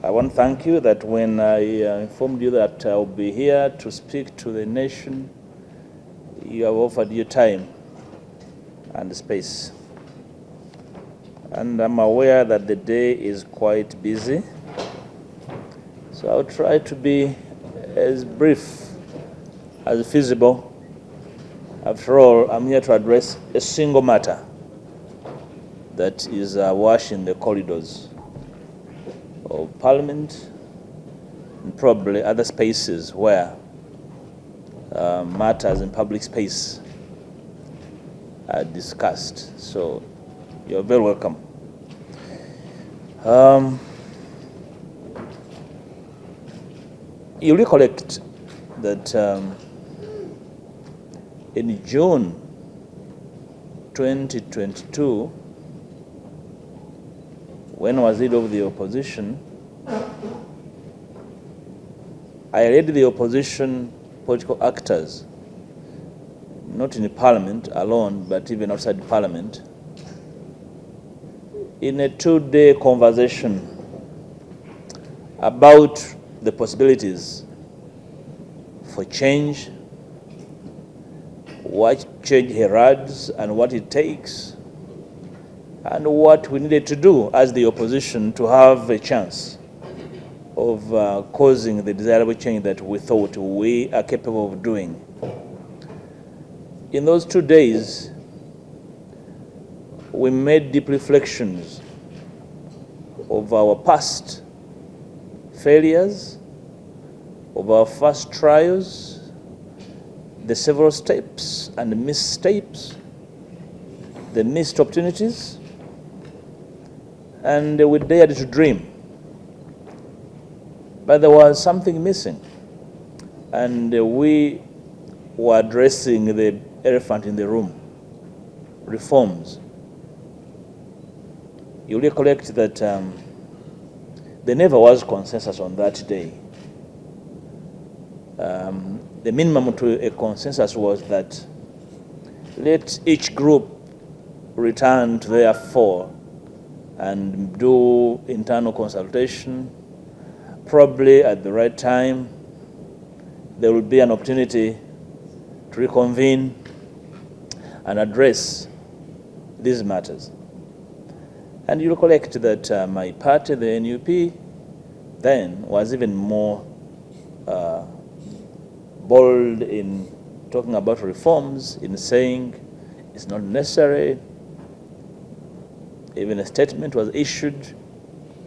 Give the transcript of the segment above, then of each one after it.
I want to thank you that when I informed you that I'll be here to speak to the nation, you have offered your time and space. And I'm aware that the day is quite busy, so I'll try to be as brief as feasible. After all, I'm here to address a single matter that is awash in the corridors of Parliament and probably other spaces where matters in public space are discussed. So you're very welcome. You recollect that in June 2022, when I was leader of the opposition, I led the opposition political actors, not in Parliament alone, but even outside Parliament, in a 2-day conversation about the possibilities for change, what change heralds and what it takes, and what we needed to do as the opposition to have a chance of causing the desirable change that we thought we are capable of doing. In those 2 days, we made deep reflections of our past failures, of our first trials, the several steps and missteps, the missed opportunities, and we dared to dream. But there was something missing, and we were addressing the elephant in the room: reforms. You recollect that there never was consensus on that day. The minimum to a consensus was that let each group return to their fore and do internal consultation. Probably at the right time, there will be an opportunity to reconvene and address these matters. And you recollect that my party, the NUP, then was even more bold in talking about reforms, in saying it's not necessary. Even a statement was issued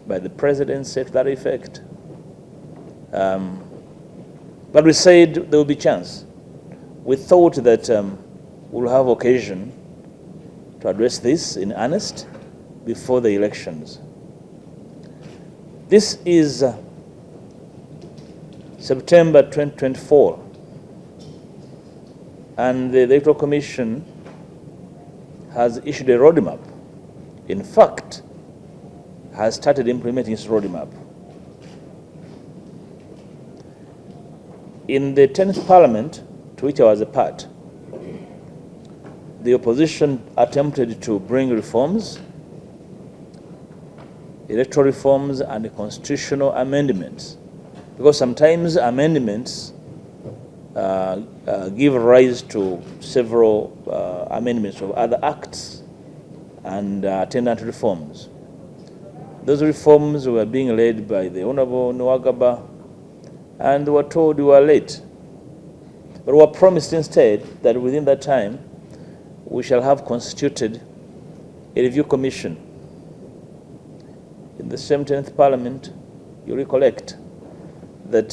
by the presidency to that effect. But we said there will be chance. We thought that we'll have occasion to address this in earnest before the elections. This is September 2024, and the Electoral Commission has issued a roadmap. In fact, has started implementing its roadmap. In the 10th Parliament, to which I was a part, the opposition attempted to bring reforms, electoral reforms and constitutional amendments, because sometimes amendments give rise to several amendments of other acts and attendant reforms. Those reforms were being led by the Honorable Nwagaba, and were told we were late. But we were promised instead that within that time, we shall have constituted a review commission. In the same 10th Parliament, you recollect that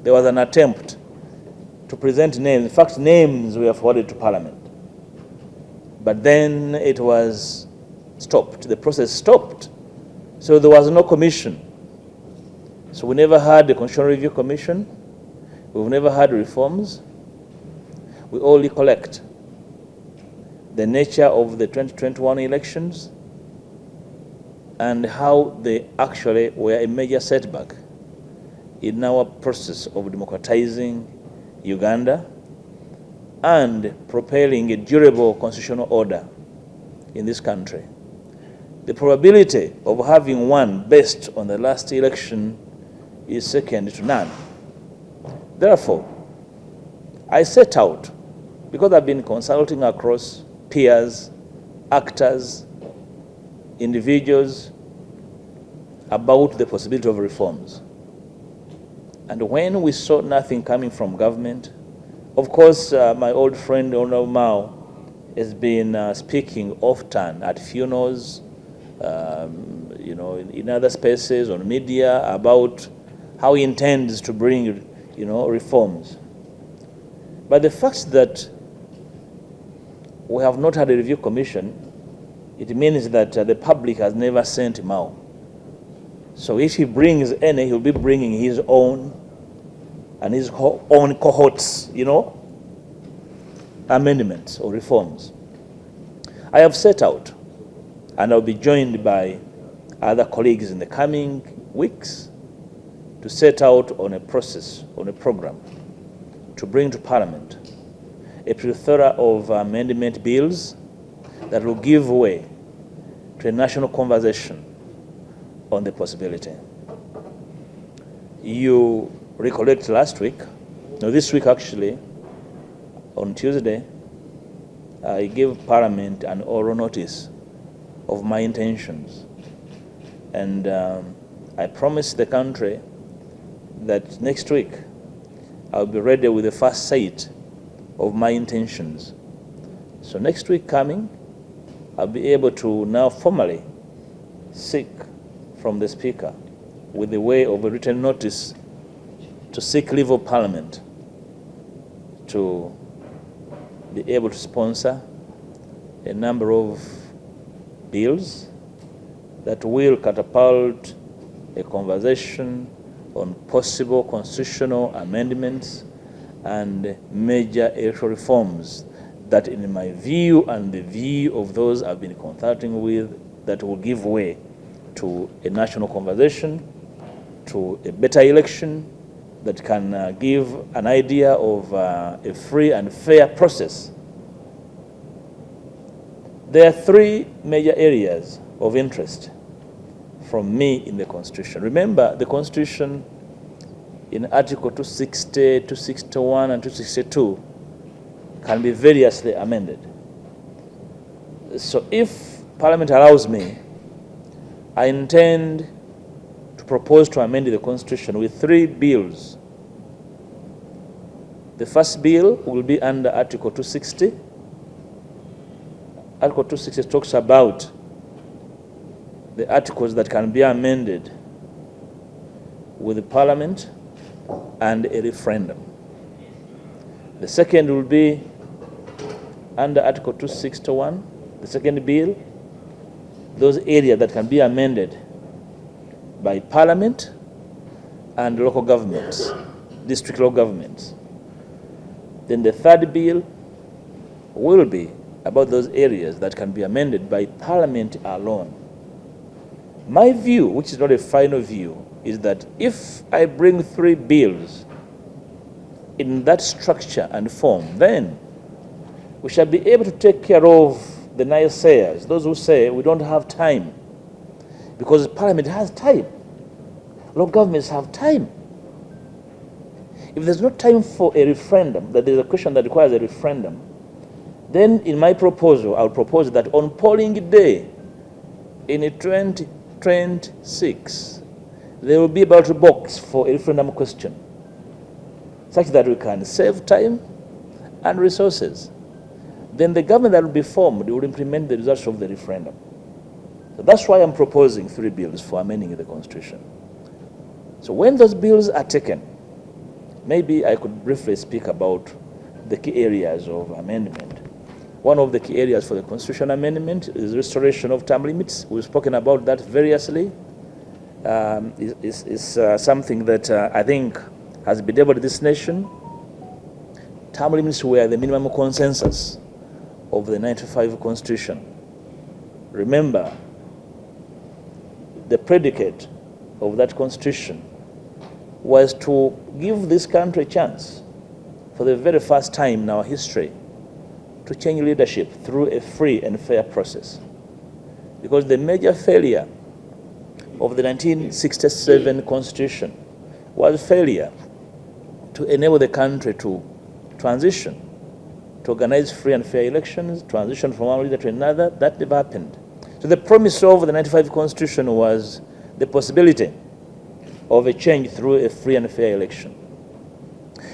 there was an attempt to present names. In fact, names were forwarded to Parliament. But then it was stopped. The process stopped. So there was no commission. So we never had the Constitutional Review Commission. We've never had reforms. We all recollect the nature of the 2021 elections and how they actually were a major setback in our process of democratizing Uganda and propelling a durable constitutional order in this country. the probability of having won based on the last election is second to none. Therefore, I set out, because I've been consulting across peers, actors, individuals, about the possibility of reforms. And when we saw nothing coming from government, of course, my old friend Honorable Mao has been speaking often at funerals, in other spaces, on media, about how he intends to bring, reforms. But the fact that we have not had a review commission, it means that the public has never sent Mao. So if he brings any, he'll be bringing his own and his own cohorts, amendments or reforms. I have set out, and I'll be joined by other colleagues in the coming weeks to set out on a process, on a program, to bring to Parliament a plethora of amendment bills that will give way to a national conversation on the possibility. You recollect last week, this week actually, on Tuesday, I gave Parliament an oral notice of my intentions. And I promised the country that next week I'll be ready with the first set of my intentions. So next week coming, I'll be able to now formally seek from the Speaker, with the way of a written notice, to seek leave of Parliament to be able to sponsor a number of bills that will catapult a conversation on possible constitutional amendments and major electoral reforms that, in my view and the view of those I've been consulting with, that will give way to a national conversation, to a better election that can give an idea of a free and fair process. There are three major areas of interest from me in the Constitution. Remember, the Constitution in Article 260, 261, and 262 can be variously amended. So if Parliament allows me, I intend to propose to amend the Constitution with three bills. The first bill will be under Article 260. Article 260 talks about the articles that can be amended with the Parliament and a referendum. The second will be under Article 261, the second bill, those areas that can be amended by Parliament and local governments, district local governments. Then the third bill will be about those areas that can be amended by Parliament alone. My view, which is not a final view, is that if I bring three bills in that structure and form, then we shall be able to take care of the naysayers, those who say we don't have time, because Parliament has time. Local governments have time. If there's no time for a referendum, that there's a question that requires a referendum, then in my proposal, I'll propose that on polling day in 2026, there will be a ballot box for a referendum question, such that we can save time and resources. Then the government that will be formed will implement the results of the referendum. So that's why I'm proposing three bills for amending the Constitution. So when those bills are taken, maybe I could briefly speak about the key areas of amendment. One of the key areas for the Constitution amendment is restoration of term limits. We've spoken about that variously. It's something that I think has bedeviled this nation. Term limits were the minimum consensus of the 1995 Constitution. Remember, the predicate of that Constitution was to give this country a chance for the very first time in our history to change leadership through a free and fair process. because the major failure of the 1967 Constitution was failure to enable the country to transition, to organize free and fair elections, transition from one leader to another. That never happened. So the promise of the 95 Constitution was the possibility of a change through a free and fair election.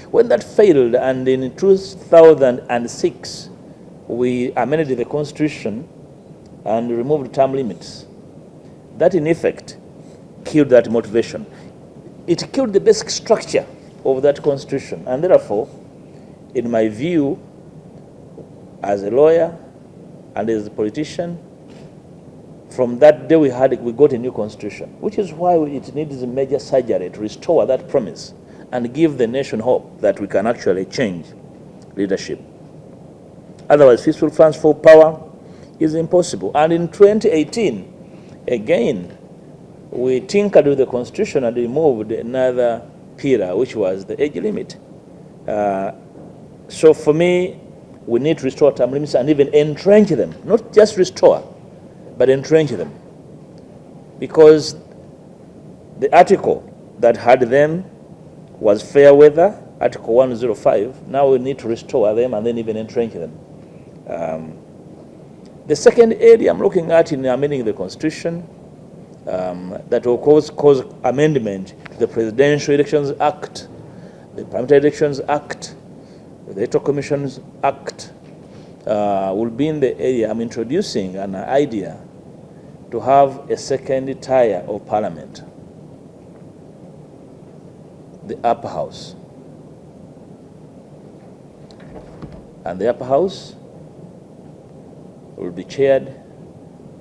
When that failed, and in 2006, we amended the Constitution and removed term limits, that in effect killed that motivation. It killed the basic structure of that Constitution, and therefore, in my view, as a lawyer and as a politician, from that day we got a new Constitution, which is why it needs a major surgery to restore that promise and give the nation hope that we can actually change leadership. Otherwise, peaceful transfer of power is impossible. And in 2018, again, we tinkered with the Constitution and removed another pillar, which was the age limit. So for me, we need to restore term limits and even entrench them. Not just restore, but entrench them. Because the article that had them was fair weather, Article 105. Now we need to restore them and then even entrench them. The second area I'm looking at in amending the Constitution that will cause amendment to the Presidential Elections Act, the Parliamentary Elections Act, the Electoral Commissions Act, will be in the area. I'm introducing an idea to have a second tier of Parliament, the upper house. And the upper house will be chaired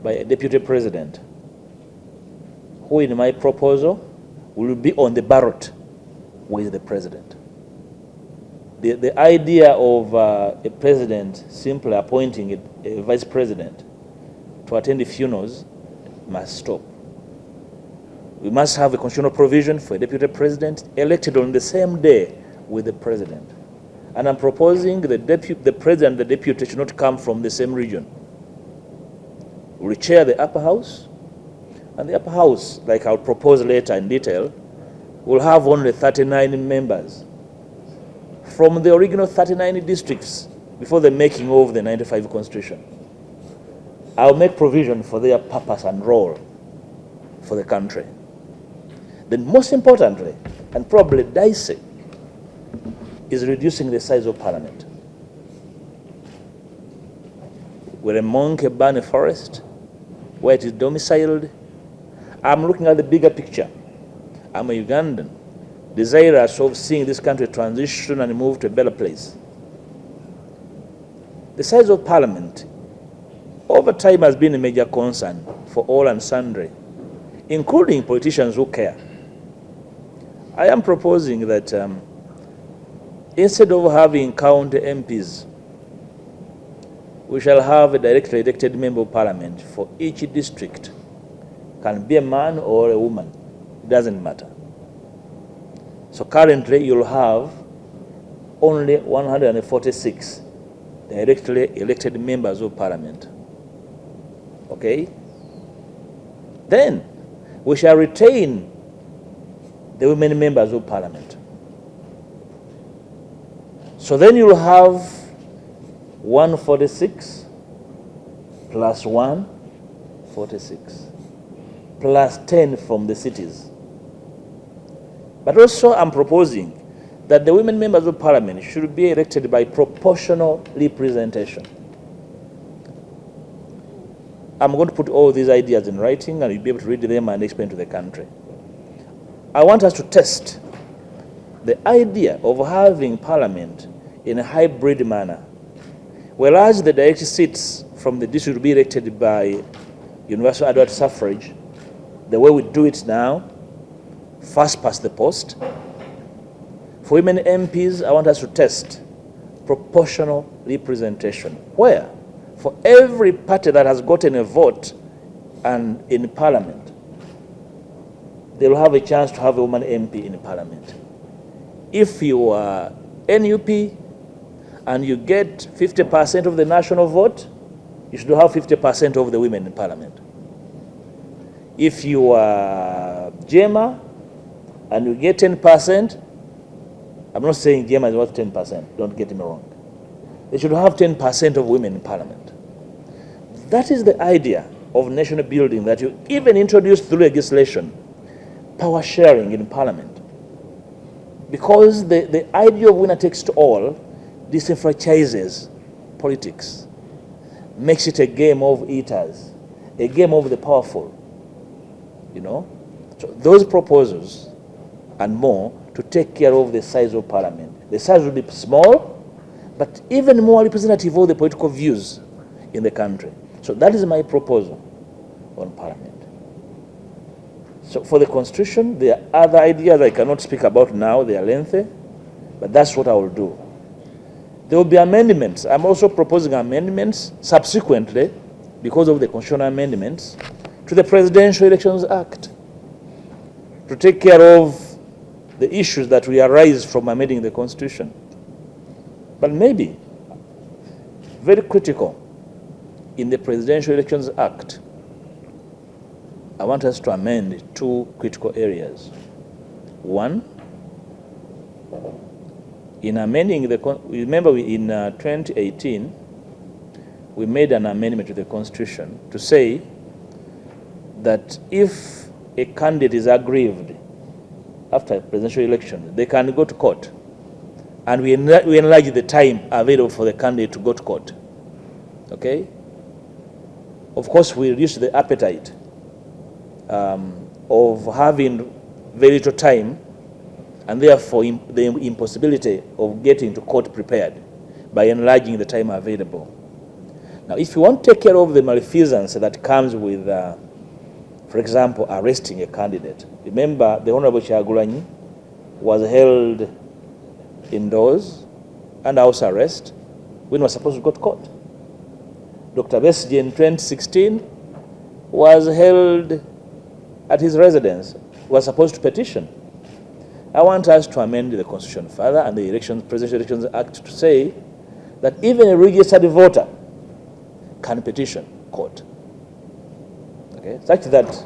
by a deputy president, who in my proposal will be on the ballot with the president. The idea of a president simply appointing a vice president to attend the funerals must stop. We must have a constitutional provision for a deputy president elected on the same day with the president. And I'm proposing the president and the deputy should not come from the same region. We'll chair the upper house, and the upper house, like I'll propose later in detail, will have only 39 members from the original 39 districts before the making of the 95 Constitution. I'll make provision for their purpose and role for the country. Then most importantly, and probably dicey, is reducing the size of Parliament. We're among a Bani forest where it is domiciled. I'm looking at the bigger picture. I'm a Ugandan, desirous of seeing this country transition and move to a better place. The size of Parliament over time has been a major concern for all and sundry, including politicians who care. I am proposing that instead of having county MPs, we shall have a directly elected member of Parliament for each district. Can be a man or a woman, it doesn't matter. So currently you'll have only 146 directly elected members of Parliament. Okay? Then we shall retain the women members of Parliament. So then you'll have 146 plus 146 plus 10 from the cities. But also I'm proposing that the women members of Parliament should be elected by proportional representation. I'm going to put all these ideas in writing and you'll be able to read them and explain to the country. I want us to test the idea of having Parliament in a hybrid manner, whereas the direct seats from the district will be elected by universal adult suffrage, the way we do it now, first past the post. For women MPs, I want us to test proportional representation, where for every party that has gotten a vote and in Parliament, they will have a chance to have a woman MP in Parliament. If you are NUP and you get 50% of the national vote, you should have 50% of the women in Parliament. If you are JEMA and you get 10%, I'm not saying JEMA is worth 10%, don't get me wrong. They should have 10% of women in parliament. That is the idea of national building, that you even introduce through legislation, power sharing in parliament. Because the idea of winner takes all disenfranchises politics, makes it a game of eaters, a game of the powerful, you know. So those proposals and more to take care of the size of parliament. The size will be small, but even more representative of the political views in the country. So that is my proposal on parliament. So for the constitution, there are other ideas I cannot speak about now, they are lengthy, but that's what I will do. There will be amendments. I'm also proposing amendments subsequently, because of the constitutional amendments, to the Presidential Elections Act, to take care of the issues that will arise from amending the Constitution. But maybe, very critical, in the Presidential Elections Act, I want us to amend two critical areas. One, in amending the, remember in 2018, we made an amendment to the Constitution to say that if a candidate is aggrieved after a presidential election, they can go to court. And we enlarge the time available for the candidate to go to court. Okay? Of course, we reduce the appetite of having very little time, and therefore the impossibility of getting to court prepared by enlarging the time available. Now, if you want to take care of the malfeasance that comes with, for example, arresting a candidate, remember the Honorable Kyagulanyi was held indoors under house arrest when he was supposed to go to court. Dr. Besigye in 2016 was held at his residence, was supposed to petition. I want us to amend the Constitution further and the Presidential Elections Act to say that even a registered voter can petition court. Okay? Such that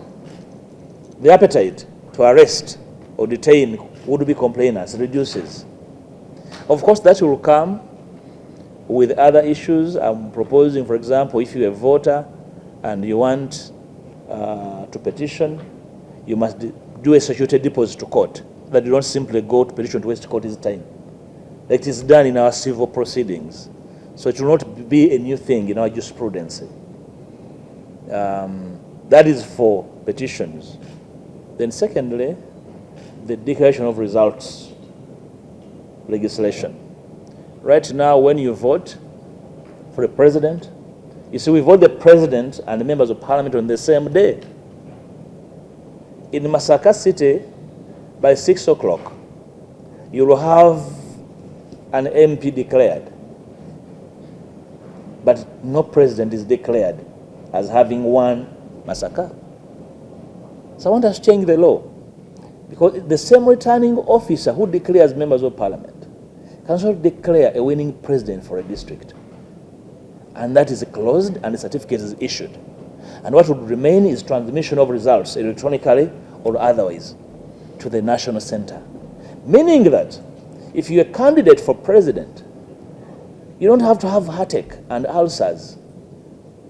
the appetite to arrest or detain would-be complainants reduces. Of course, that will come with other issues. I'm proposing, for example, if you're a voter and you want to petition, you must do a security deposit to court, that you don't simply go to petition to waste court's time. It is done in our civil proceedings. So it will not be a new thing in our jurisprudence. That is for petitions. Then secondly, the declaration of results legislation. Right now, when you vote for the president, you see we vote the president and the members of parliament on the same day. In Masaka City, by 6 o'clock, you will have an MP declared, but no president is declared as having won Masaka. So I want us to change the law, because the same returning officer who declares members of parliament can also declare a winning president for a district. And that is closed and the certificate is issued. And what would remain is transmission of results electronically or otherwise to the national center. Meaning that if you're a candidate for president, you don't have to have heartache and ulcers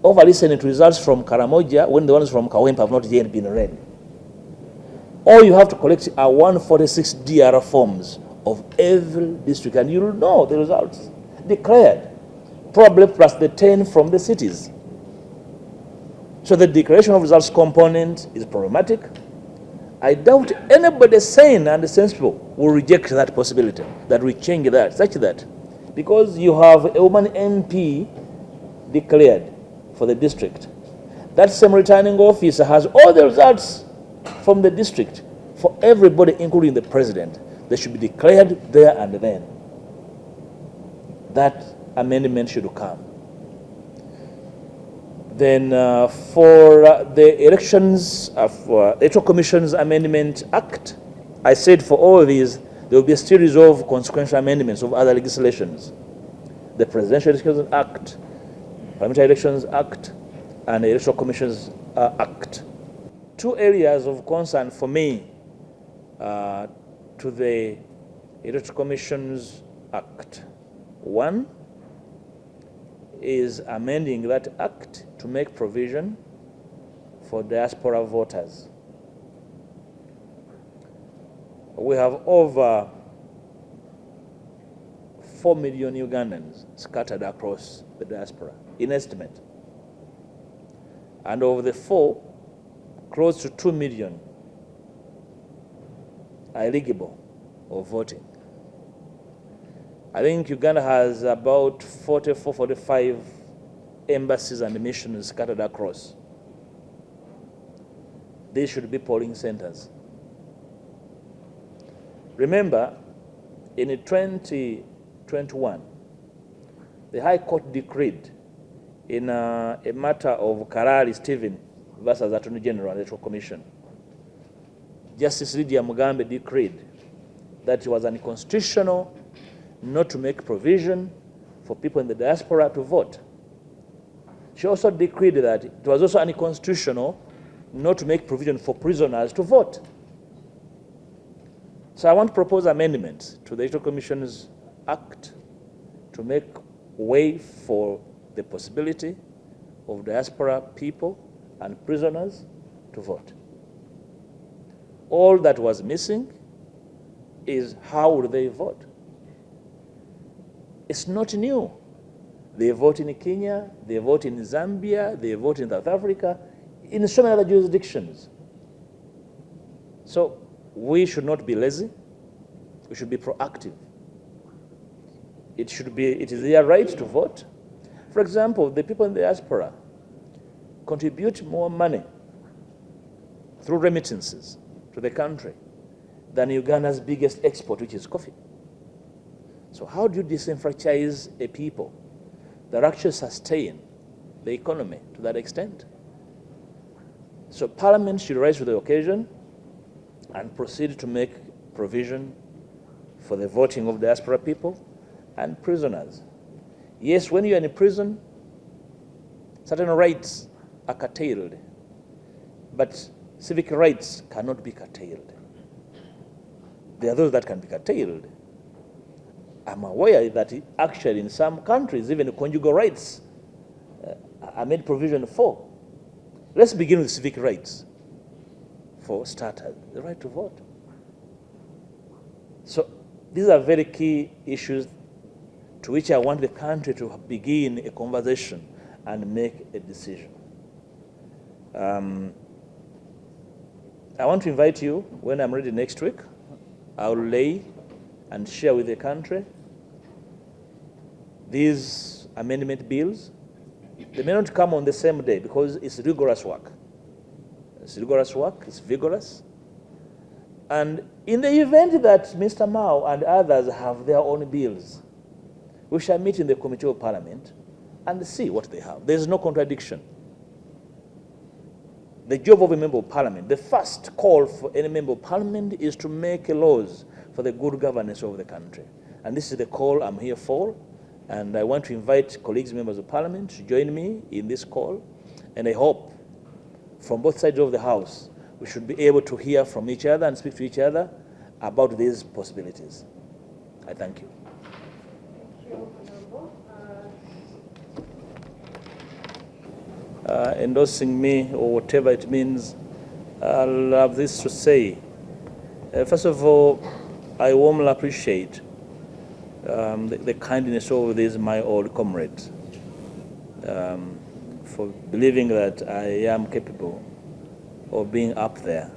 over listening to results from Karamoja when the ones from Kawempe have not yet been read. All you have to collect are 146 DR forms of every district, and you'll know the results declared, probably plus the 10 from the cities. So the declaration of results component is problematic. I doubt anybody sane and sensible will reject that possibility, that we change that, such that, because you have a woman MP declared for the district, that same returning officer has all the results from the district for everybody, including the president. They should be declared there and then. That amendment should come. Then for the Elections Electoral Commission's Amendment Act, I said for all these, there will be a series of consequential amendments of other legislations. The Presidential Elections Act, Parliamentary Elections Act, and the Electoral Commission's Act, two areas of concern for me to the Electoral Commissions Act. One is amending that act to make provision for diaspora voters. We have over 4 million Ugandans scattered across the diaspora, in estimate. And of the 4, close to 2 million are eligible of voting. I think Uganda has about 44, 45 embassies and missions scattered across. These should be polling centers. Remember, in 2021, the High Court decreed in a matter of Karari Stephen versus Attorney General Electoral Commission. Justice Lydia Mugambe decreed that it was unconstitutional not to make provision for people in the diaspora to vote. She also decreed that it was also unconstitutional not to make provision for prisoners to vote. So I want to propose amendments to the Electoral Commissions Act to make way for the possibility of diaspora people and prisoners to vote. All that was missing is how would they vote? It's not new. They vote in Kenya, they vote in Zambia, they vote in South Africa, in so many other jurisdictions. So we should not be lazy. We should be proactive. It is their right to vote. For example, the people in the diaspora contribute more money through remittances to the country than Uganda's biggest export, which is coffee. So how do you disenfranchise a people that actually sustain the economy to that extent? So Parliament should rise to the occasion and proceed to make provision for the voting of diaspora people and prisoners. Yes, when you're in prison, certain rights are curtailed, but civic rights cannot be curtailed. There are those that can be curtailed. I'm aware that actually in some countries, even conjugal rights are made provision for. Let's begin with civic rights. For starters, the right to vote. So these are very key issues to which I want the country to begin a conversation and make a decision. I want to invite you, when I'm ready next week, I'll lay and share with the country these amendment bills. They may not come on the same day because it's rigorous work. It's rigorous work, it's vigorous. And in the event that Mr. Mao and others have their own bills, we shall meet in the Committee of Parliament and see what they have. There's no contradiction. The job of a member of Parliament, the first call for any member of Parliament is to make laws for the good governance of the country. And this is the call I'm here for. And I want to invite colleagues, members of Parliament, to join me in this call. And I hope from both sides of the House, we should be able to hear from each other and speak to each other about these possibilities. I thank you. Endorsing me, or whatever it means, I'll have this to say. First of all, I warmly appreciate the kindness of these my old comrades for believing that I am capable of being up there.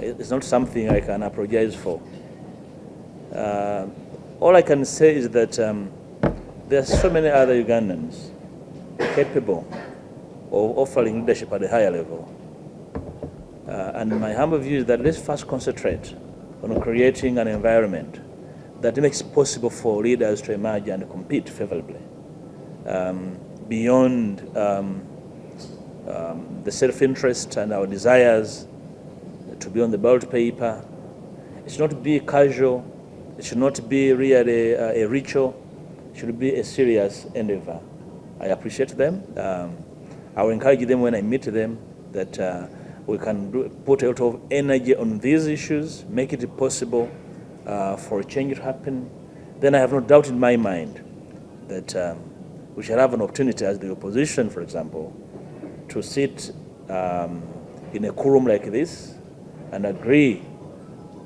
It's not something I can apologize for. All I can say is that there are so many other Ugandans capable of offering leadership at a higher level. And my humble view is that let's first concentrate on creating an environment that makes it possible for leaders to emerge and compete favorably beyond the self-interest and our desires to be on the ballot paper. It should not be casual. It should not be really a ritual. It should be a serious endeavor. I appreciate them. I will encourage them when I meet them that we can put a lot of energy on these issues, make it possible for a change to happen, then I have no doubt in my mind that we shall have an opportunity as the opposition, for example, to sit in a quorum like this and agree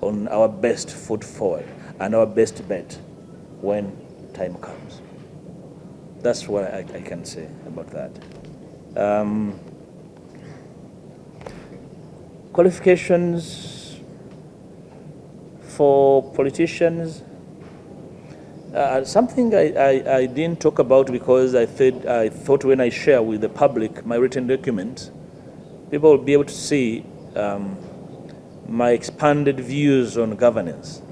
on our best foot forward and our best bet when time comes. That's what I can say about that. Qualifications for politicians, something I didn't talk about because I thought when I share with the public my written document, people will be able to see my expanded views on governance.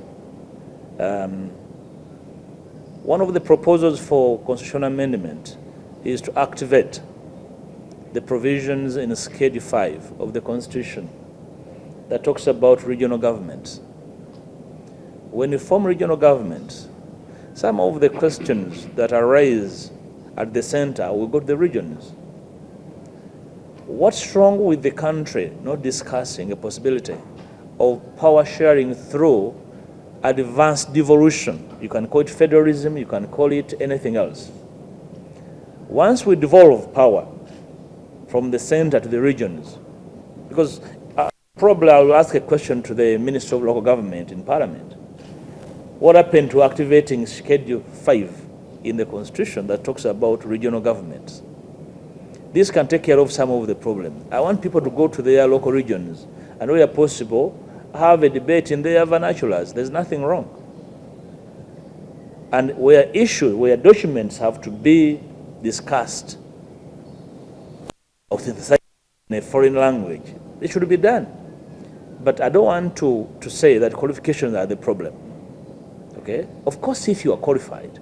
One of the proposals for constitutional amendment is to activate the provisions in Schedule 5 of the Constitution that talks about regional governments. When you form regional governments, some of the questions that are raised at the center will go to the regions. What's wrong with the country not discussing a possibility of power sharing through advanced devolution? You can call it federalism, you can call it anything else. Once we devolve power from the center to the regions, because probably I will ask a question to the Minister of Local Government in Parliament. What happened to activating Schedule 5 in the Constitution that talks about regional governments? This can take care of some of the problems. I want people to go to their local regions and where possible, have a debate in their vernaculars. There's nothing wrong. And where documents have to be discussed or synthesized in a foreign language, it should be done. But I don't want to say that qualifications are the problem. Okay? Of course, if you are qualified,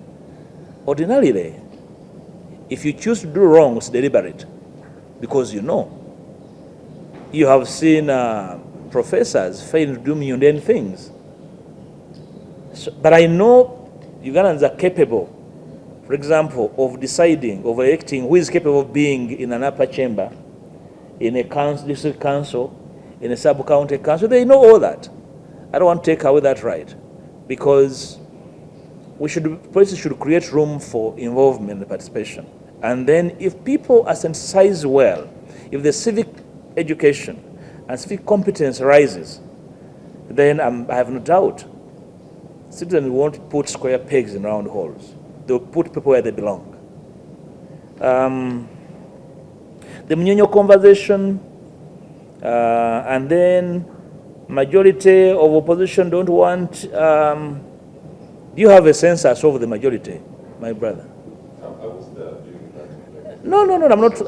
ordinarily, if you choose to do wrong, it's deliberate, because you know. You have seen professors failing to do mundane things. But I know Ugandans are capable, for example, of deciding, of electing who is capable of being in an upper chamber, in a district council, in a sub-county council. They know all that. I don't want to take away that right, because policies should create room for involvement and participation. And then if people are sensitized well, if the civic education and civic competence rises, then I have no doubt citizens won't put square pegs in round holes. They'll put people where they belong. The Mnyonyo conversation, and then majority of opposition don't want. Do you have a census of the majority, my brother? I was there during that. No.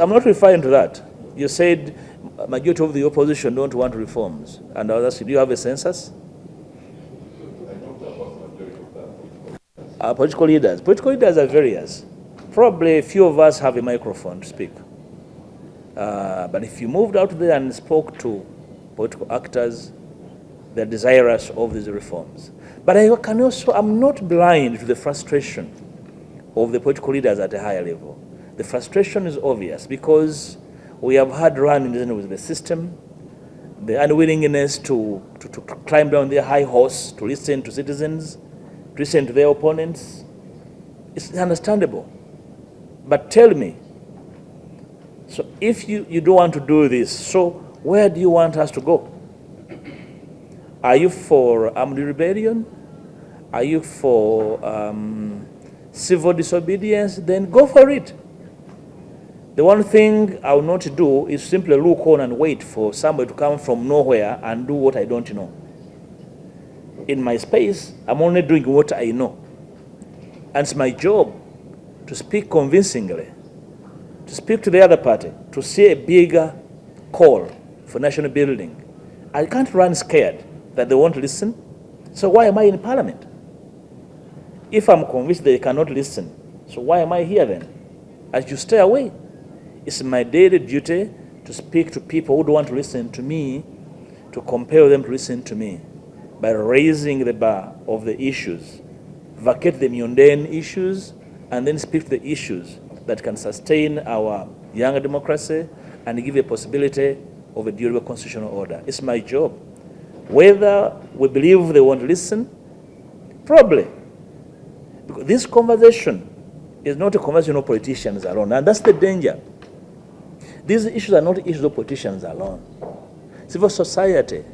I'm not referring to that. You said majority of the opposition don't want reforms, and others. Do you have a census? I talked about majority of that. Political leaders. Political leaders are various. Probably a few of us have a microphone to speak. But if you moved out there and spoke to political actors, they're desirous of these reforms. But I'm not blind to the frustration of the political leaders at a higher level. The frustration is obvious because we have had run-ins with the system, the unwillingness to climb down their high horse, to listen to citizens, to listen to their opponents. It's understandable. But tell me, so if you don't want to do this, so where do you want us to go? Are you for armed rebellion? Are you for civil disobedience? Then go for it. The one thing I will not do is simply look on and wait for somebody to come from nowhere and do what I don't know. In my space, I'm only doing what I know. And it's my job to speak convincingly, to speak to the other party, to see a bigger call for national building. I can't run scared that they won't listen. So why am I in Parliament? If I'm convinced they cannot listen, so why am I here then? I should stay away. It's my daily duty to speak to people who don't want to listen to me, to compel them to listen to me by raising the bar of the issues, vacate the mundane issues, and then speak to the issues that can sustain our young democracy and give a possibility of a durable constitutional order. It's my job. Whether we believe they won't listen, probably. Because this conversation is not a conversation of politicians alone, and that's the danger. These issues are not issues of politicians alone. Civil society,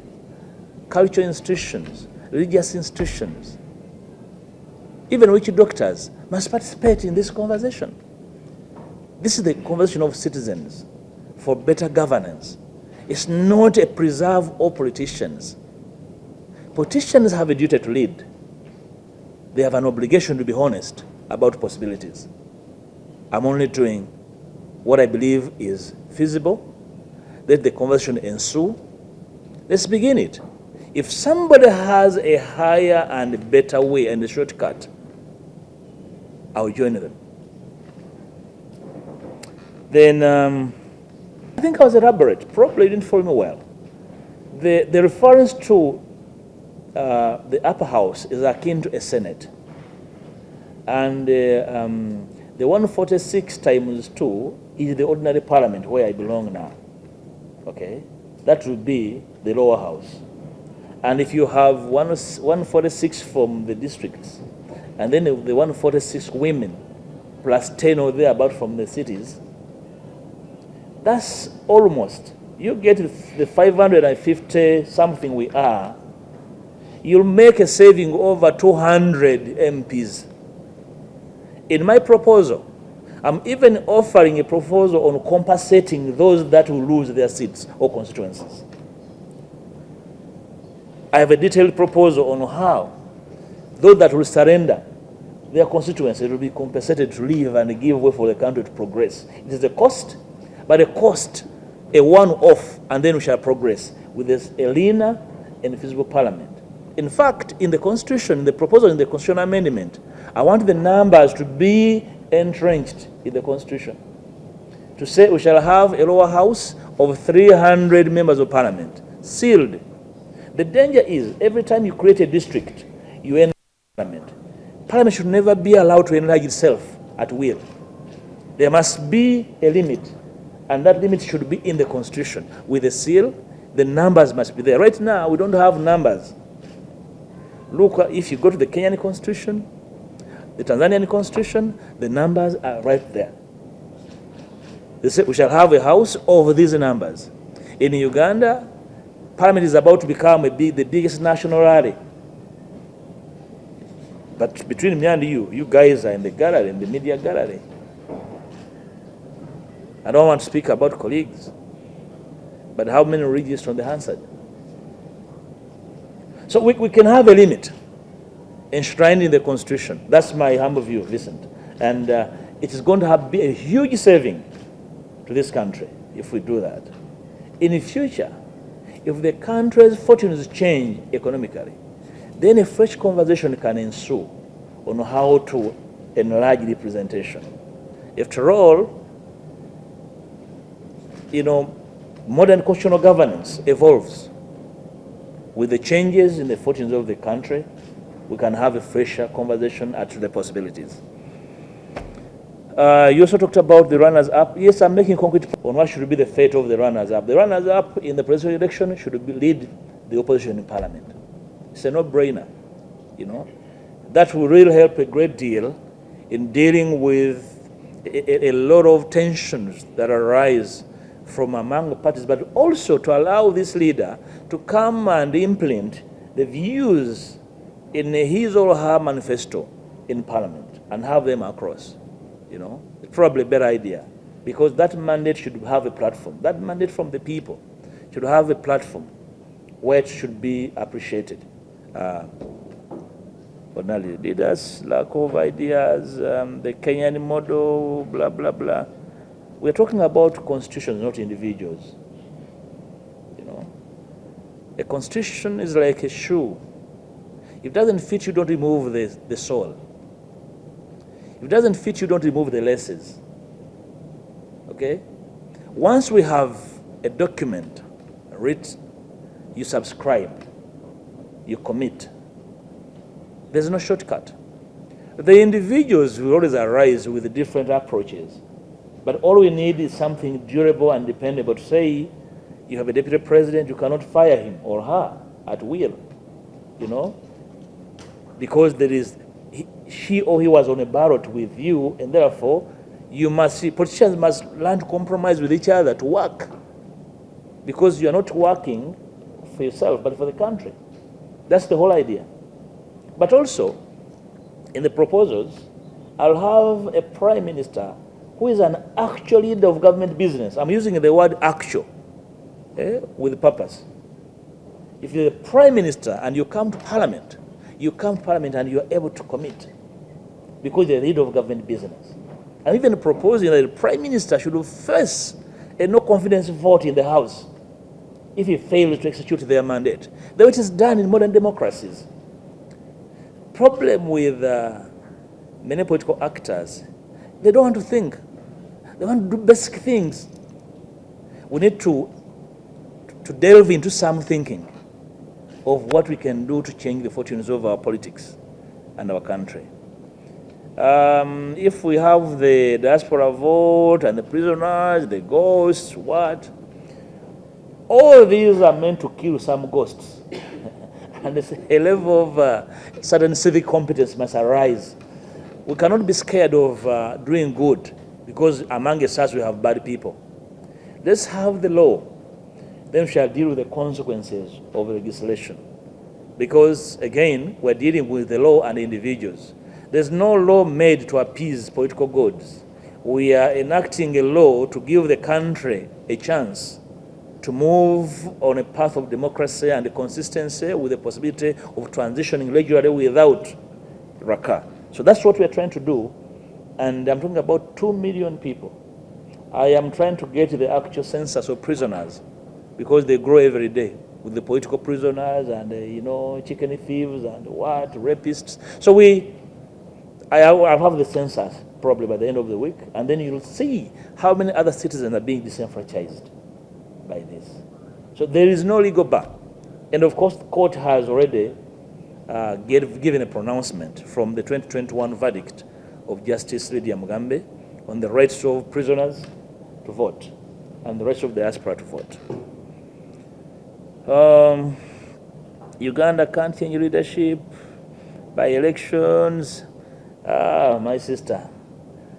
cultural institutions, religious institutions, even witch doctors must participate in this conversation. This is the conversation of citizens for better governance. It's not a preserve of politicians. Politicians have a duty to lead. They have an obligation to be honest about possibilities. I'm only doing what I believe is feasible. Let the conversation ensue. Let's begin it. If somebody has a higher and better way and a shortcut, I'll join them. Then I think I was elaborate. Probably didn't follow me well. The reference to the upper house is akin to a senate. And the 146 times 2 is the ordinary parliament where I belong now. Okay? That will be the lower house. And if you have 146 from the districts, and then the 146 women, plus 10 or thereabout from the cities, that's almost, you get the 550 something we are, you'll make a saving over 200 MPs. In my proposal, I'm even offering a proposal on compensating those that will lose their seats or constituencies. I have a detailed proposal on how those that will surrender their constituencies will be compensated to leave and give way for the country to progress. It is a cost, but a cost, a one-off, and then we shall progress with a leaner and feasible parliament. In fact, in the Constitution, in the proposal in the Constitutional Amendment, I want the numbers to be entrenched in the Constitution. To say we shall have a lower house of 300 members of parliament, sealed. The danger is, every time you create a district, you end parliament. Parliament should never be allowed to enlarge itself at will. There must be a limit, and that limit should be in the Constitution. With a seal, the numbers must be there. Right now, we don't have numbers. Look, if you go to the Kenyan Constitution, the Tanzanian Constitution, the numbers are right there. They say we shall have a house over these numbers. In Uganda, Parliament is about to become the biggest national rally. But between me and you guys are in the gallery, in the media gallery. I don't want to speak about colleagues, but how many register on the Hansard? So we can have a limit enshrined in the Constitution. That's my humble view, Vincent. And it is going to be a huge saving to this country if we do that. In the future, if the country's fortunes change economically, then a fresh conversation can ensue on how to enlarge representation. After all, modern constitutional governance evolves. With the changes in the fortunes of the country, we can have a fresher conversation as to the possibilities. You also talked about the runners-up. Yes, I'm making concrete on what should be the fate of the runners-up. The runners-up in the presidential election should lead the opposition in parliament. It's a no-brainer, That will really help a great deal in dealing with a lot of tensions that arise from among the parties, but also to allow this leader to come and implement the views in his or her manifesto in parliament and have them across. It's probably a better idea, because that mandate should have a platform. That mandate from the people should have a platform where it should be appreciated. Ordinary leaders, lack of ideas, the Kenyan model, blah, blah, blah. We're talking about constitutions, not individuals. A constitution is like a shoe. If it doesn't fit you, don't remove the sole. If it doesn't fit you, don't remove the laces. Okay? Once we have a document written, you subscribe, you commit. There's no shortcut. The individuals will always arise with different approaches. But all we need is something durable and dependable to say, You have a deputy president, you cannot fire him or her at will, you know, because there is, she or he was on a ballot with you, and therefore you must see, politicians must learn to compromise with each other to work, because you are not working for yourself but for the country. That's the whole idea. But also, in the proposals, I'll have a prime minister who is an actual leader of government business. I'm using the word actual, with purpose. If you're the prime minister and you come to parliament and you're able to commit because you're the leader of government business. I'm even proposing that the prime minister should face a no confidence vote in the House if he fails to execute their mandate, though it is done in modern democracies. Problem with many political actors, they don't want to think. They want to do basic things. We need to delve into some thinking of what we can do to change the fortunes of our politics and our country. If we have the diaspora vote and the prisoners, the ghosts, what? All these are meant to kill some ghosts. And a level of certain civic competence must arise. We cannot be scared of doing good because among us we have bad people. Let's have the law. Then we shall deal with the consequences of legislation. Because, again, we're dealing with the law and individuals. There's no law made to appease political gods. We are enacting a law to give the country a chance to move on a path of democracy and consistency with the possibility of transitioning regularly without raka. So that's what we're trying to do. And I'm talking about 2 million people. I am trying to get the actual census of prisoners because they grow every day with the political prisoners and, chicken thieves and rapists. So I'll have the census probably by the end of the week, and then you'll see how many other citizens are being disenfranchised by this. So there is no legal bar. And of course, the court has already given a pronouncement from the 2021 verdict of Justice Lydia Mugambe on the rights of prisoners to vote and the rights of the diaspora to vote. Uganda can't change leadership by elections. My sister,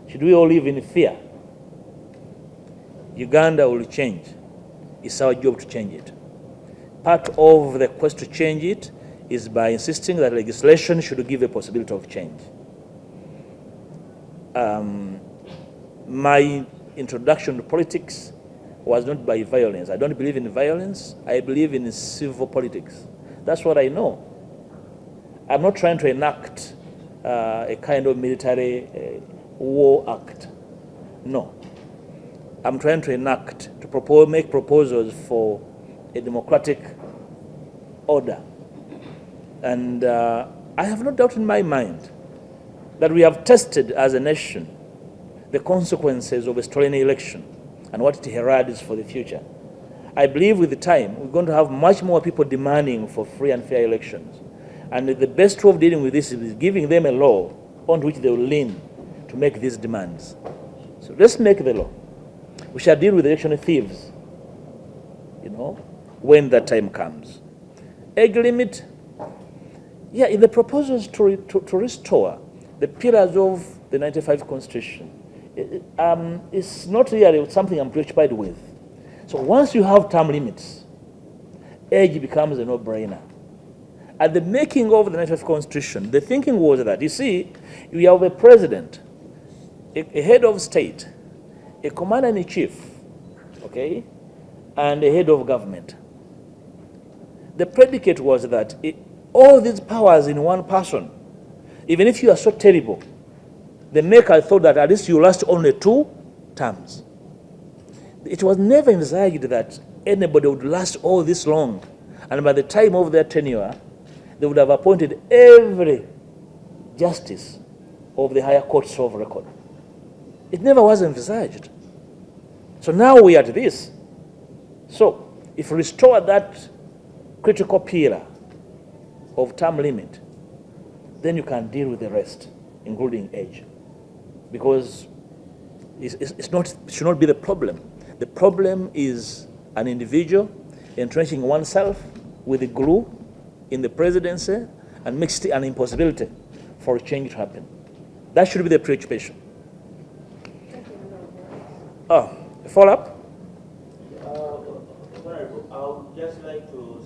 should we all live in fear? Uganda will change. It's our job to change it. Part of the quest to change it is by insisting that legislation should give a possibility of change. My introduction to politics was not by violence. I don't believe in violence. I believe in civil politics. That's what I know. I'm not trying to enact a kind of military war act. No. I'm trying to enact, to make proposals for a democratic order. And I have no doubt in my mind that we have tested as a nation the consequences of a stolen election and what it heralds for the future. I believe with the time, we're going to have much more people demanding for free and fair elections. And the best way of dealing with this is giving them a law on which they will lean to make these demands. So let's make the law. We shall deal with election thieves, when that time comes. Age limit, in the proposals to restore the pillars of the 95 Constitution, it's not really something I'm preoccupied with. So once you have term limits, age becomes a no-brainer. At the making of the 95 Constitution, the thinking was that, you see, you have a president, a head of state, a commander-in-chief, okay, and a head of government. The predicate was that all these powers in one person, even if you are so terrible, the maker thought that at least you last only 2 terms. It was never envisaged that anybody would last all this long, and by the time of their tenure, they would have appointed every justice of the higher courts of record. It never was envisaged. So now we are at this. So if we restore that critical pillar of term limit, then you can deal with the rest, including age. Because it should not be the problem. The problem is an individual entrenching oneself with the glue in the presidency and makes it an impossibility for change to happen. That should be the preoccupation. Oh, follow-up? I would just like to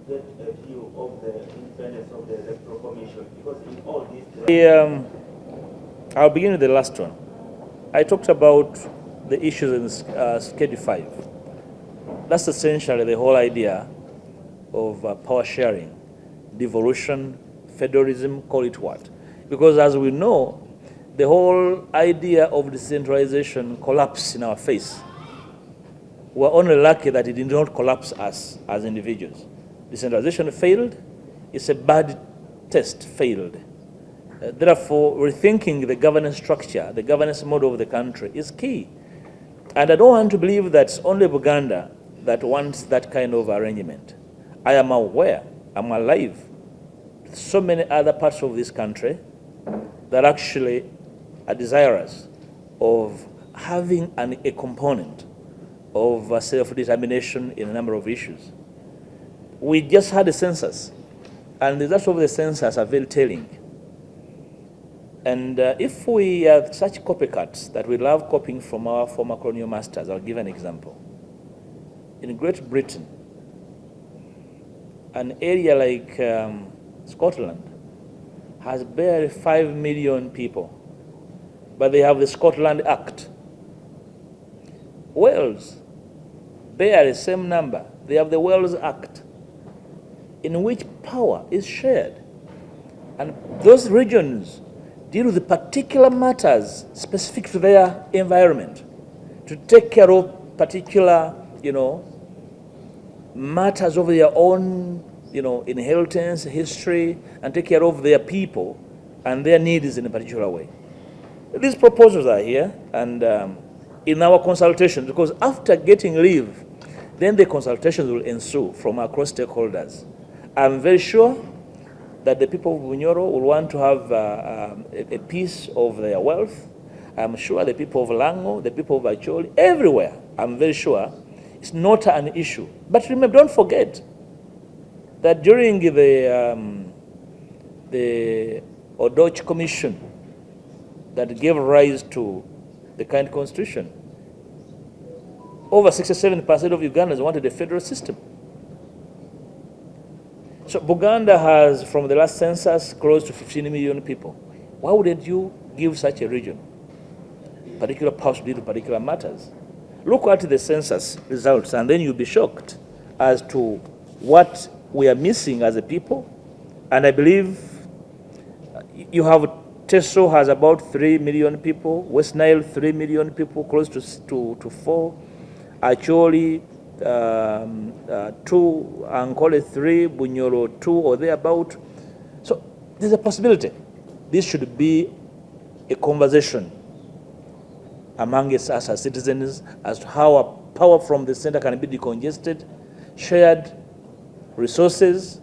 get a view of the independence of the Electoral Commission, because in all this... I'll begin with the last one. I talked about the issues in Schedule 5. That's essentially the whole idea of power sharing, devolution, federalism, call it what. Because as we know, the whole idea of decentralization collapsed in our face. We're only lucky that it did not collapse us as individuals. Decentralization failed. It's a bad test, failed. Therefore, rethinking the governance structure, the governance model of the country is key. And I don't want to believe that it's only Buganda that wants that kind of arrangement. I am aware, I'm alive, so many other parts of this country that actually are desirous of having a component of self-determination in a number of issues. We just had a census, and the results of the census are very telling. And if we are such copycats that we love copying from our former colonial masters, I'll give an example. In Great Britain, an area like Scotland has barely 5 million people, but they have the Scotland Act. Wales, barely the same number. They have the Wales Act, in which power is shared. And those regions deal with the particular matters specific to their environment, to take care of particular, matters of their own, inheritance, history, and take care of their people and their needs in a particular way. These proposals are here, and in our consultations, because after getting leave, then the consultations will ensue from across stakeholders. I'm very sure that the people of Bunyoro will want to have a piece of their wealth. I'm sure the people of Lango, the people of Acholi, everywhere, I'm very sure it's not an issue. But remember, don't forget that during the Odoch Commission that gave rise to the current constitution, over 67% of Ugandans wanted a federal system. So Buganda has, from the last census, close to 15 million people. Why wouldn't you give such a region particular powers to deal with particular matters? Look at the census results, and then you'll be shocked as to what we are missing as a people. And I believe you have Teso has about 3 million people, West Nile 3 million people, close to 4. Acholi 2, Ankole 3, Bunyoro 2, or thereabout. So there's a possibility. This should be a conversation amongst us as citizens as to how our power from the center can be decongested, shared resources,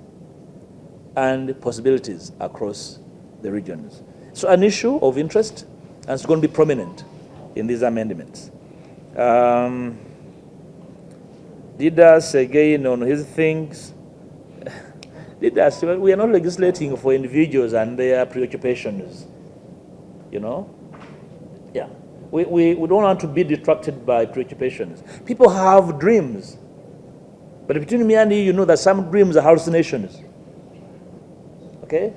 and possibilities across the regions. So an issue of interest, and it's going to be prominent in these amendments. Didas, again, on his things. Didas, we are not legislating for individuals and their preoccupations, Yeah. We don't want to be distracted by preoccupations. People have dreams. But between me and you, that some dreams are hallucinations. Okay?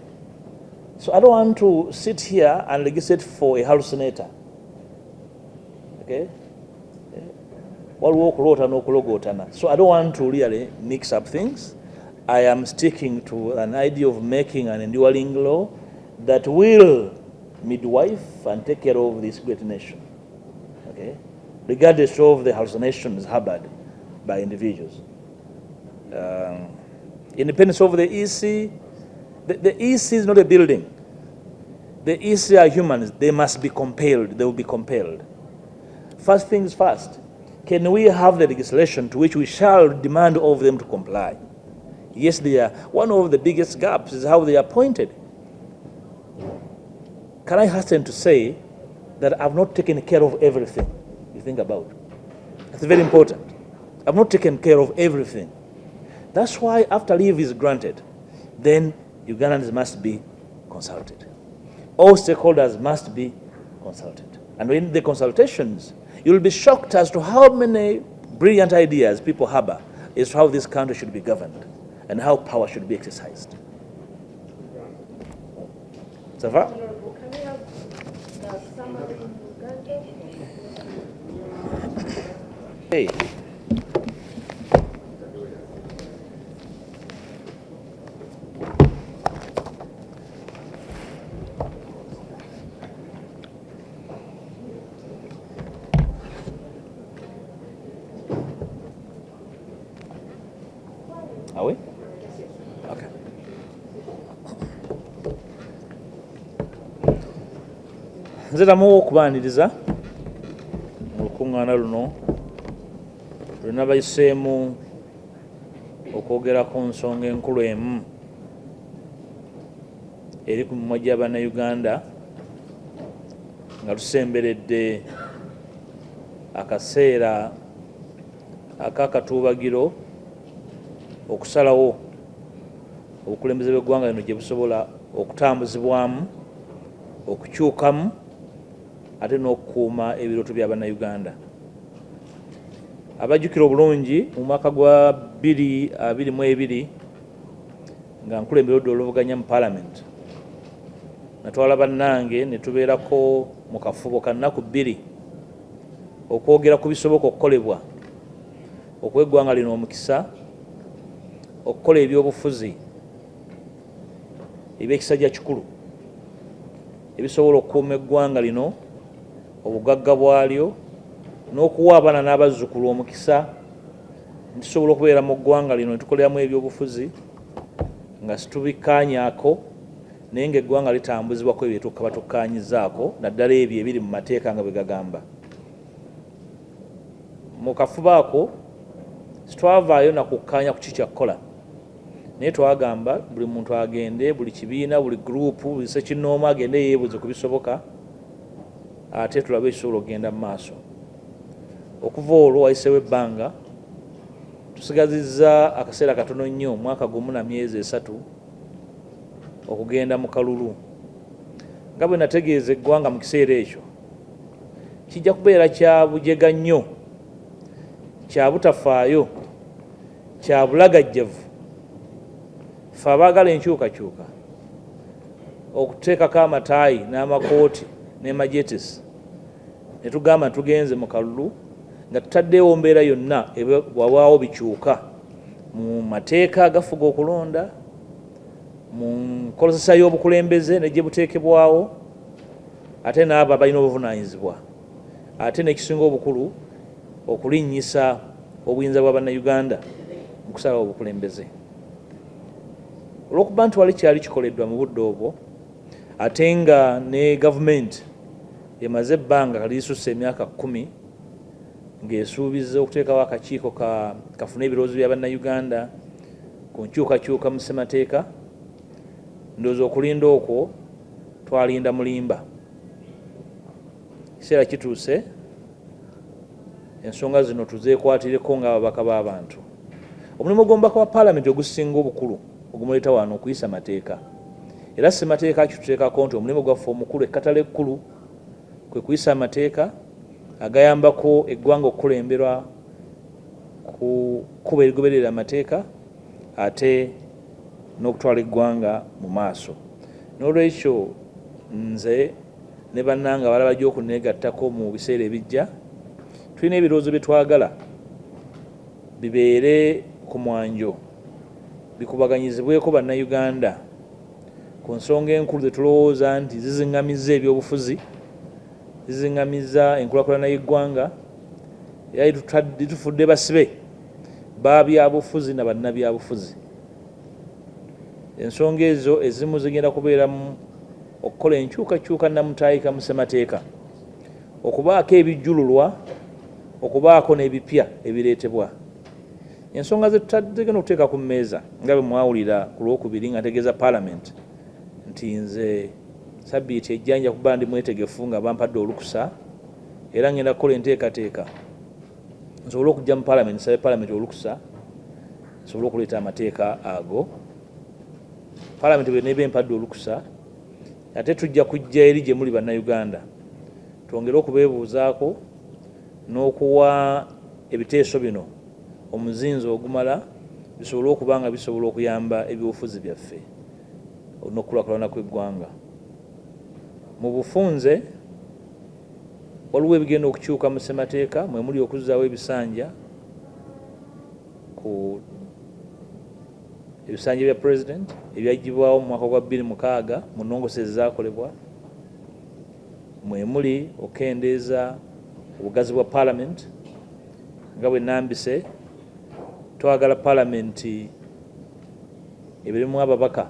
So I don't want to sit here and legislate for a hallucinator. Okay? So I don't want to really mix up things. I am sticking to an idea of making an enduring law that will midwife and take care of this great nation. Okay? Regardless of the hallucinations harbored by individuals. Independence of the EC. The EC is not a building. The EC are humans. They must be compelled. They will be compelled. First things first. Can we have the legislation to which we shall demand of them to comply? Yes, they are. One of the biggest gaps is how they are appointed. Can I hasten to say that I've not taken care of everything you think about? It's very important. I've not taken care of everything. That's why after leave is granted, then Ugandans must be consulted. All stakeholders must be consulted. And in the consultations, you'll be shocked as to how many brilliant ideas people harbor as to how this country should be governed and how power should be exercised. So far? Can we have the summary in Uganda? Hey. Are we? Okay. Nziramu okubaniriza mu lukuŋŋaana luno lwena bayiseemu okwogera ku nsonga enkulu emu eri ku mimwa gy'Abannayuganda nga tusemberedde akaseera ak'akatuubagiro okusalawo obukulembeze bw'eggwanga lino gye busobola okutambuzibwamu, okukyukamu ate n'okukuuma ebirooto by'Abannayuganda. Abajjukira obulungi mu mwaka gwa 2022 nga nkulembera oddo oluvuganya mu Parliament, natwala bannange ne tubeerako mu kafubo ka nnaku 2 okwogera ku bisoboka okukolebwa okuwa eggwanga lino omukisa okukola ebyobufuzi eby'ekisajja kikulu ebisobola okukuuma eggwanga lino obugagga bwalyo n'okuwa abaana n'abazzukulu omukisa ntusobola okubeera mu ggwanga lino ne tukoleramu ebyobufuzi nga situbikkaanyaako naye ng'eggwanga litambuzibwako ebyo tukaba tukkaanyizaako naddala ebyo ebiri mu mateeka nga bwe gagamba. Mu kafuba ako sitwavaayo na kukkaanya ku kikyakkola, naye twagamba buli muntu agende, buli kibiina, buli gurupu, buli ssekinnoomu agende yeebuze ku bisoboka ate tulabe ekisobola okugenda mu maaso. Okuva olwo wayiseewo ebbanga tusigazizza akaseera katono nnyo, mwaka gumu na myezi 3 okugenda mu kalulu. Nga bwe nategeeza eggwanga mu kiseera ekyo kijja kubeera kya bujega nnyo, kya butafaayo, kya bulagajjavu. Ffe abaagala enkyukakyuka okuteekako amataayi n'amakooti n'emajetisi ne tugamba tugenze mu kalulu nga tutaddeewo mbeera yonna wawaawo bikyuka mu mateeka agafuga okulonda, mu nkozesa y'obukulembeze ne gye buteekebwawo, ate n'abo abalina obuvunaanyizibwa, ate n'ekisinga obukulu okulinnyisa obuyinza bw'Abannayuganda mu kusalawo obukulembeze. Olw'okuba nti wali kyali kikoleddwa mu budde obwo ate nga ne gavumenti emaze ebbanga kaliisusa emyaka 10 ng'esuubiza okuteekawo akakiiko kafune ebirowoozo by'Abannayuganda ku nkyukakyuka mu ssemateeka, ndowooza okulinda okwo twalinda mulimba. Ekiseera kituuse ensonga zino tuzeekwatireko ng'ababaka b'abantu. Omulimu gw'omubaka wa Paalamenti ogusinga obukulu ogumuleeta wano okuyisa mateeka, era ssemateeka kituteekako nti omulimu gwaffe omukulu, ekkatala ekkulu kwe kuyisa amateeka agayambako eggwanga okukulemberwa ku kkuba erigoberera amateeka ate n'okutwala eggwanga mu maaso. N'olwekyo nze ne bannanga abalala bajja okuneegattako mu biseera ebijja, tulina ebirowoozo bye twagala bibeere ku mwanjo, bikubaganyizibweko Bannayuganda ku nsonga enkulu ze tulowooza nti ziziŋŋamizza ebyobufuzi, ziziŋŋamizza enkulaakulana y'eggwanga, era litufudde basibe ba byabufuzi na bannabyabufuzi. Ensonga ezo ezimu zigenda kubeeramu okukola enkyukakyuka namutaayika mu ssemateeka, okubaako ebijjululwa, okubaako n'ebipya ebireetebwa. Ensonga ze tutagenda okuteeka ku mmeeza nga bwe mwawulira ku Lwokubiri nga ntegeeza Paalamenti nti nze sabbiiti ejjanja kuba ndi mwetegefu nga bampadde olukusa era ngenda kukola enteekateeka nsobole okujja mu parliament nsabe parliament olukusa nsobole okuleeta amateeka ago. Parliament bw'eneeba empadde olukusa ate tujja kujja eri gye muli bannayuganda twongere okubeebuuzaako n'okuwa ebiteeso bino omuzinzi ogumala bisobole okuba nga bisobola okuyamba ebyobufuzi byaffe n'okukulaakulana kw'eggwanga. Mu bufunze waliwo ebigenda okukyuka mu ssemateeka mwe muli okuzzaawo ebisanja ku ebisanja bya president ebyagibwawo mu mwaka gwa 2006 mu nnongosezi zaakolebwa, mwe muli okukendeeza obugazi bwa parliament nga bwe nambise. Twagala palamenti ebirimu ababaka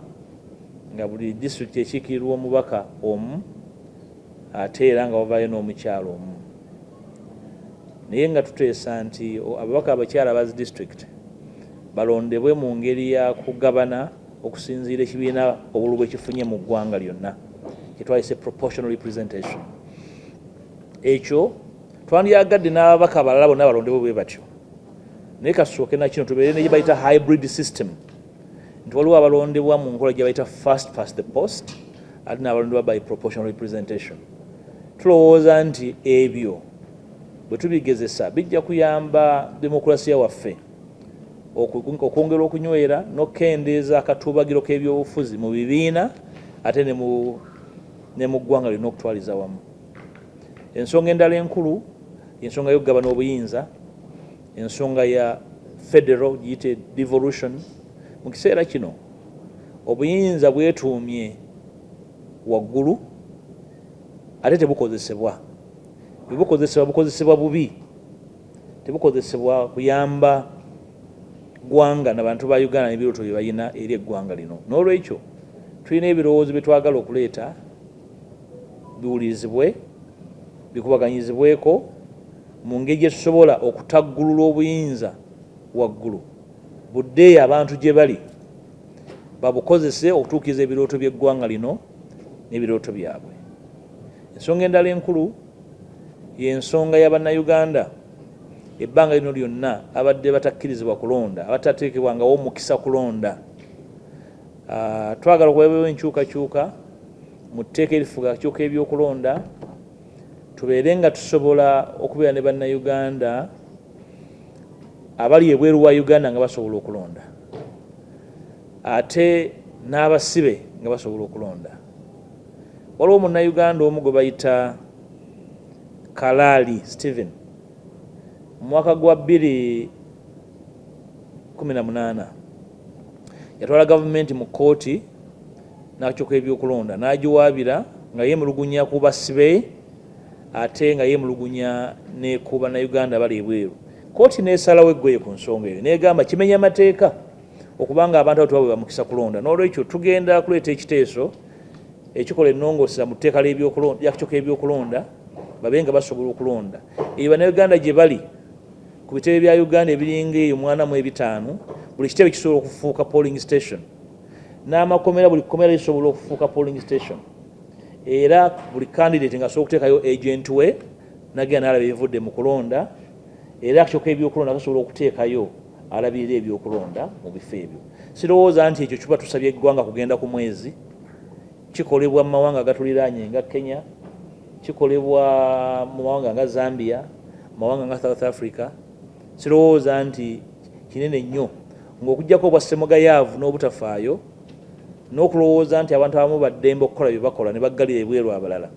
nga buli disitulikiti ekiikirirwa omubaka omu ate era nga wavaayo n'omukyalo omu, naye nga tuteesa nti ababaka abakyala abazi disitulikiti balondebwe mu ngeri ya kugabana okusinziira ekibiina obululu bwe kifunye mu ggwanga lyonna kyetwayise proportional representation. Ekyo twandyagadde n'ababaka abalala bonna balondebwe bwe batyo, naye kasooke na kino tubeere ne gye bayita hybrid system nti waliwo abalondebwa mu nkola gye bayita first past the post ate n'abalondebwa by proportional representation. Tulowooza nti ebyo bwe tubigezesa bijja kuyamba demokulasiya waffe okwongera okunywera n'okukendeeza akatuubagiro k'ebyobufuzi mu bibiina ate ne mu ggwanga lyonna okutwaliza wamu. Ensonga endala enkulu ensonga y'okugabana obuyinza, ensonga ya federal giyite devolution. Mu kiseera kino obuyinza bwetuumye waggulu ate tebukozesebwa. Tebukozesebwa, bukozesebwa bubi, tebukozesebwa kuyamba ggwanga n'abantu ba Uganda n'ebirooto bye balina eri eggwanga lino. N'olwekyo tulina ebirowoozo bye twagala okuleeta biwulirizibwe, bikubaganyizibweko mu ngeri gye tusobola okutaggulula obuyinza waggulu buddeeyo abantu gye bali babukozese okutuukiriza ebirooto by'eggwanga lino n'ebirooto byabwe. Ensonga endala enkulu y'ensonga y'abannayuganda ebbanga lino lyonna abadde batakkirizibwa kulonda, abatateekebwangawo omukisa kulonda. Twagala okubeerawo enkyukakyuka mu tteeka erifuga akakyuka ebyokulonda, tubeere nga tusobola okubeera ne bannayuganda abali ebweru wa Uganda nga basobola okulonda, ate n'abasibe nga basobola okulonda. Waliwo munnayuganda omu gwe bayita Kalali Stephen mu mwaka gwa 2018 yatwala gavumenti mu kkooti n'akakyuka ebyokulonda n'agiwaabira nga yeemulugunya ku basibe ate nga yeemulugunya ne ku bannayuganda bali ebweru. Kkooti n'esalawo eggweye ku nsonga eyo n'egamba kimenya amateeka okubanga abantu abo tebabwe bamukisa kulonda. N'olwekyo tugenda kuleeta ekiteeso ekikola ennongoosa mu tteeka ly'akakyuka ebyokulonda babe nga basobola okulonda. Eyo bannayuganda gye bali ku bitebe bya Uganda ebiringa eyo 45 buli kitebe kisobola okufuuka polling station, n'amakomera buli komera lisobola okufuuka polling station, era buli candidate nga asobola okuteekayo agent we nagenda n'alaba ebivudde mu kulonda, era akakyuka ebyokulonda gasobola okuteekayo alabirira ebyokulonda mu bifo ebyo. Sirowooza nti ekyo kiba tusabye eggwanga kugenda ku mwezi. Kikolebwa mu mawanga agatuliraanye nga Kenya, kikolebwa mu mawanga nga Zambia, mu mawanga nga South Africa. Sirowooza nti kinene nnyo ng'okuggyako obwa ssemugayaavu n'obutafaayo n'okulowooza nti abantu abamu baddembe okukola bye bakola ne baggalira ebweru abalala.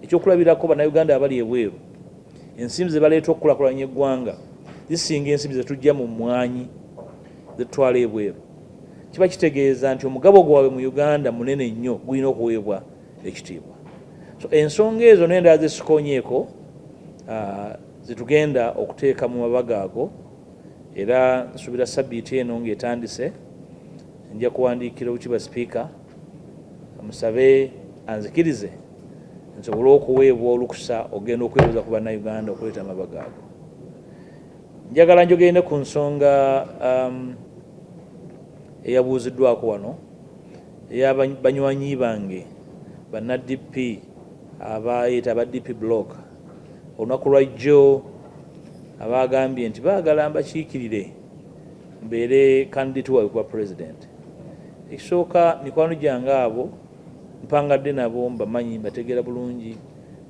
Ekyokulabirako bannayuganda abali ebweru, ensimbi ze baleeta okukulaakulanya eggwanga zisinga ensimbi ze tujja mu mmwanyi ze tutwala ebweru. Kiba kitegeeza nti omugabo gwabwe mu Uganda munene nnyo, gulina okuweebwa ekitiibwa. So ensonga ezo n'endala zesikonyeeko zetugenda okuteeka mu mabaga ago, era nsuubira sabbiiti eno ng'etandise nja kuwandiikira Oweekitiibwa Sipiika musabe anzikirize nsobole okuweebwa olukusa ogenda okwebuuza ku bannayuganda okuleeta amabaga ago. Njagala njogere ku nsonga eyabuuziddwako wano ey'abanywanyi bange banna DP abayita aba DP block. Olunaku lwajjo abagambye nti baagala mbakiikirire mbeere candidate waabwe kuba president. Ekisooka mikwano gyange abo mpangadde nabo mbamanyi mbategeera bulungi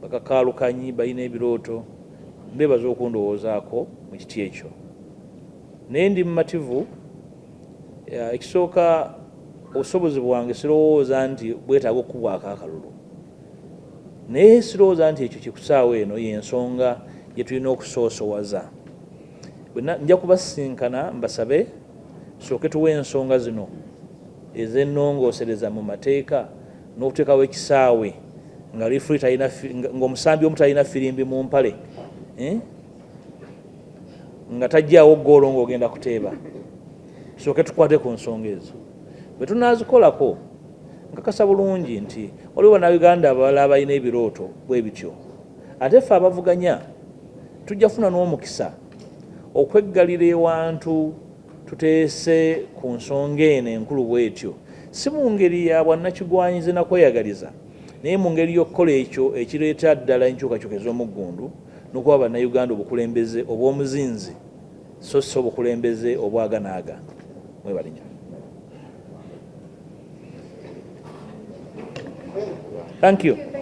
bakakaalukanyi balina ebirooto mbeebaza okundowoozaako mu kiti ekyo naye ndi mumativu. Ekisooka obusobozi bwange sirowooza nti bwetaaga okukubwako akalulu naye sirowooza nti ekyo kikusaawa eno yensonga gye tulina okusoosowaza. Nja kubasinkana mbasabe sooke tuwe ensonga zino ez'ennongoosereza mu mateeka n'okuteekawo ekisaawe ng'omusambi omu talina firimbi mu mpale nga tajjaawo ggoolo ng'ogenda kuteeba. Sooke tukwate ku nsonga ezo. Bwe tunaazikolako nkakasa bulungi nti waliwo bannayuganda abalala abalina ebirooto bwe bityo ate ffe abavuganya tujja kufuna n'omukisa okweggalira ewantu tuteese ku nsonga eno enkulu bw'etyo, si mu ngeri ya bwannakigwanyize nakweyagaliza naye mu ngeri y'okukola ekyo ekireeta ddala enkyukakyuka ez'omuggundu n'okuba bannayuganda obukulembeze obw'omuzinzi so si obukulembeze obwaganaaga. Mwebalinya. Thank you.